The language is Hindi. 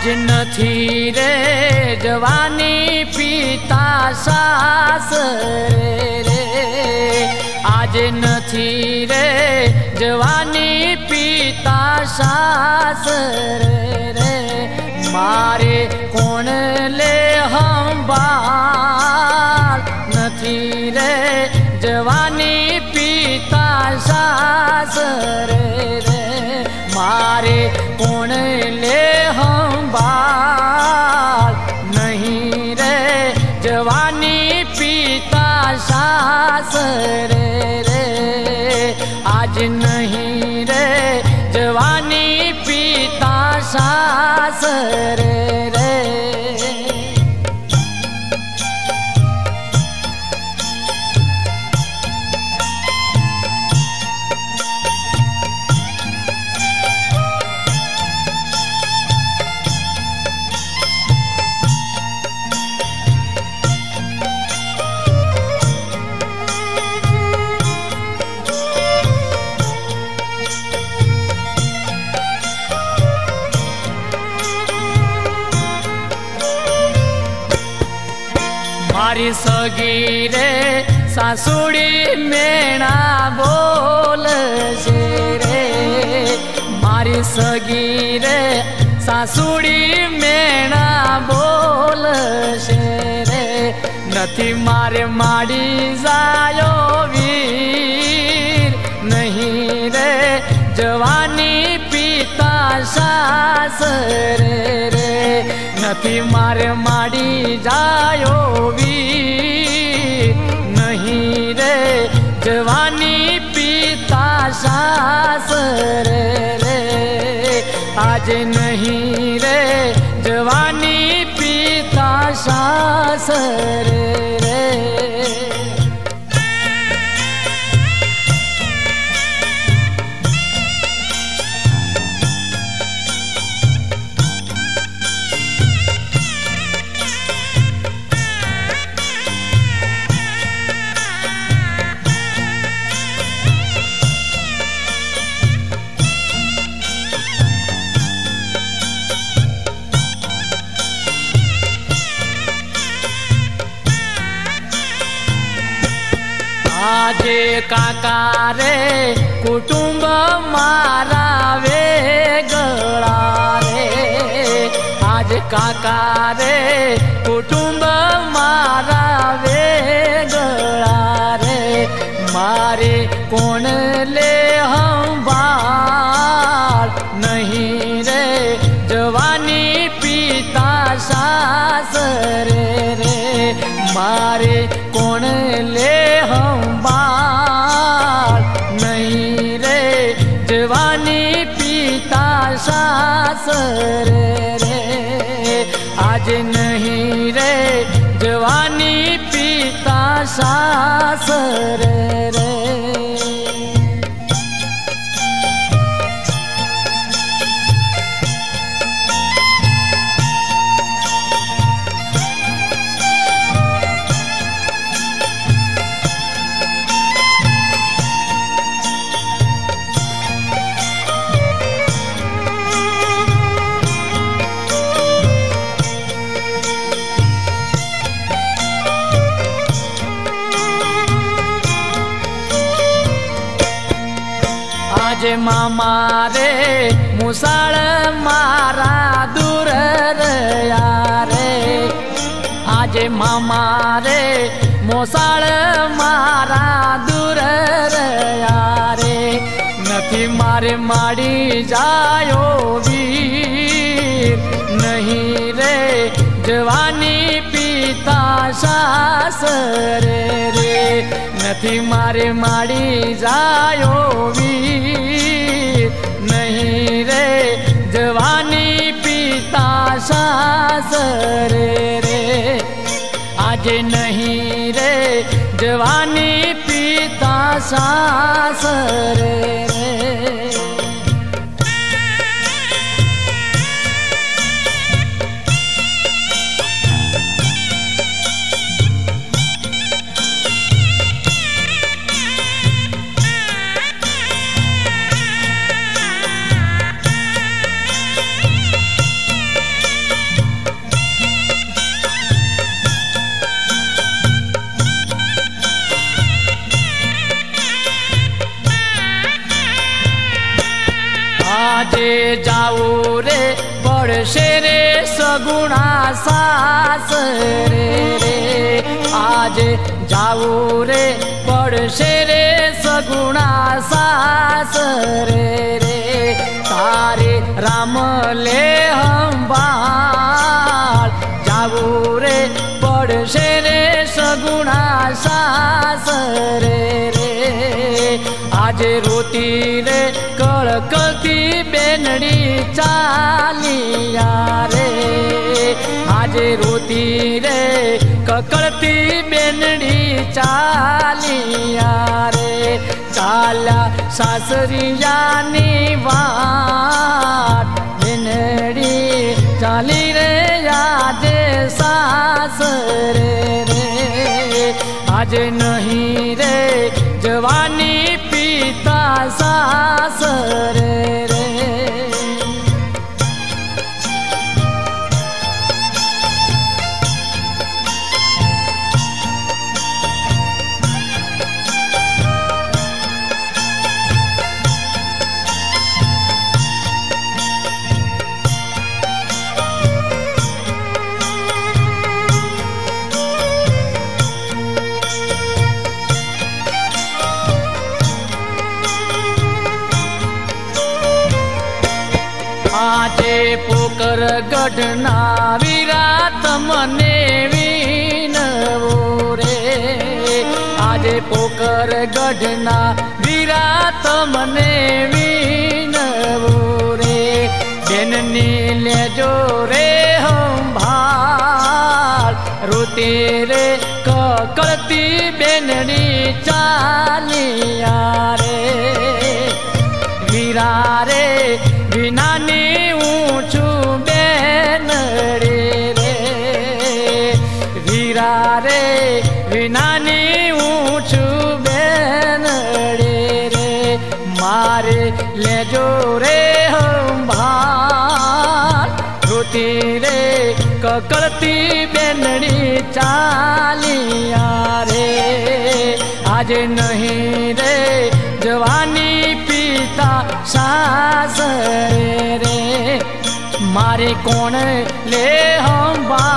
आज नथी रे जवानी पिता सासरे रे, आज नथी रे जवानी पिता सासरे रे, मारे कोण ले संभाळ नथी रे जवानी पिता सासरे रे, मारे कोण ले संभाळ नहीं रे जवानी पिता सासरे रे, आज नहीं रे जवानी पिता सासरे रे। मारी सगी रे सासुड़ी मेणा बोल से रे, मारी सगी रे सासुड़ी मेणा बोल से रे, नथी मारे माड़ी जायो वीर नहीं रे जवानी पिता सासरे रे, नथी मारे माड़ी जायो वीर नहीं रे जवानी पिता सासरे रे, आज नहीं रे जवानी पिता सासरे रे। आज काका रे कुटुंब मारा वेगळा रे, आज काका रे कुटुंब मारा वेगळा रे, मारे कोण ले संभाळ नहीं रे जवानी पिता सासरे रे, मारे कोण ले संभाळ नहीं रे जवानी पिता सासरे रे, आज नहीं रे जवानी पिता सासरे रे। आज मामा रे मुसाळ मारा दूर रया रे, आज मामा रे मुसाळ मारा दूर रया रे, नथी मारे माड़ी जायो वीर नहीं रे जवानी पिता सासरे रे, नथी मारे माड़ी जायो वीर नहीं रे जवानी पिता सासरे रे, आज नहीं रे जवानी पिता सासरे रे। सासरे रे आज जाऊ रे पड़शे रे सगुणा सासरे रे तारे राम ले हंबाळ जाऊ रे पड़शे रे सगुणा सासरे रे आज रोती रे कळकळती बेनडी चालिया रे आज रोती रे कळकळती बेनडी चालिया रे चाल्या सासरियानी वाट बेनडी चाली रे आज सासरे रे आज नहीं रे जवानी पिता सासरे रे आजे पोकर गढ़ना विरात मने वीनवो रे आजे पोकर गढ़ना विरात मने वीनवो रे बेननी लेजो रे हंभाळ रोती रे कळकळती बेनडी चालिया रे वीरा रे विनानी ऊँचू बेनड़ी रे वीरा रे विनानी ऊँचू बेनड़ी रे मारे ले जो रे हंभाळ रोती रे कळकळती बेनड़ी चालिया रे आज नहीं रे जवानी पिता सासरे रे मारे कोण ले हंभाळ